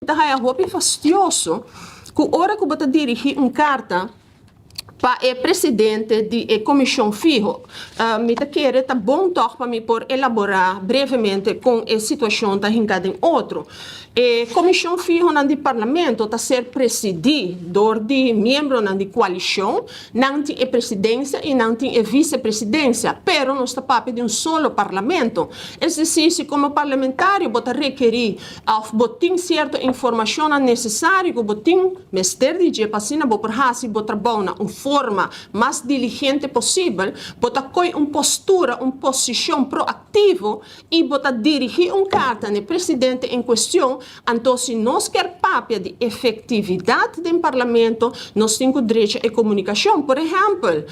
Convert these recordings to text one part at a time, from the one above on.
É muito fastidioso que a hora que você dirigir uma carta para o presidente da comissão fijo, me querer tá bom toque para mim por elaborar brevemente com a situação da hincada em outro. A comissão fijo no parlamento está ser presidida de membros da coalição, não tem a presidência e não tem a vice-presidência, pero não está papel de solo parlamento. É decir, se como parlamentário você requerir botar certa informação necessária, que botar mestre de dia passina, por hasi botar bona forma mais diligente possível, botar coi uma postura, uma posição proativa e botar dirigir uma carta ao presidente em questão. Então, se nós quer papel de efetividade do parlamento, nós temos direito à comunicação. Por exemplo,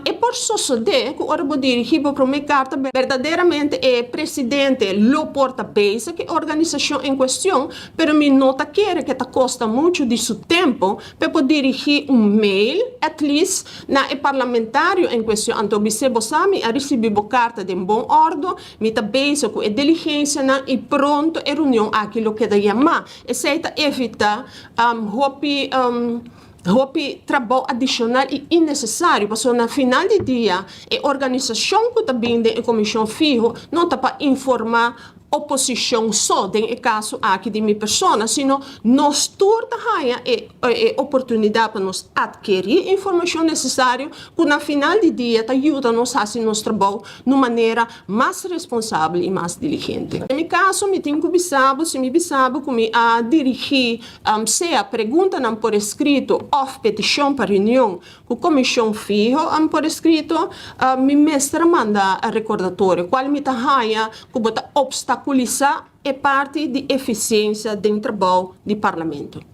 é por suceder que eu vou dirigir para uma carta verdadeiramente o presidente, o porta-voz, que é a organização em questão, pero me nota que custa muito de seu tempo para poder dirigir um mail, at least, na parlamentário em questão. Então, você sabe, a receber a carta de bom ordem, me está bem com a diligência e pronto a reunião aquilo que da chamar. Essa evita trabalho adicional e innecessário, porque no final do dia, a organização que está bem da comissão fijo não está para informar oposição só, em caso aqui de minha pessoa, sino nós todos a oportunidade para nós adquirir informação necessária que no final do dia ajuda nós a fazer nosso trabalho de uma maneira mais responsável e mais diligente. No meu caso, me tenho que bisabo, se me bisabo que me dirigir, seja pergunta não por escrito ou petição para reunião com a comissão fijo, por escrito, me mestra manda recordatório, qual me tahaia que bota obstaculizar é parte de eficiência do trabalho do parlamento.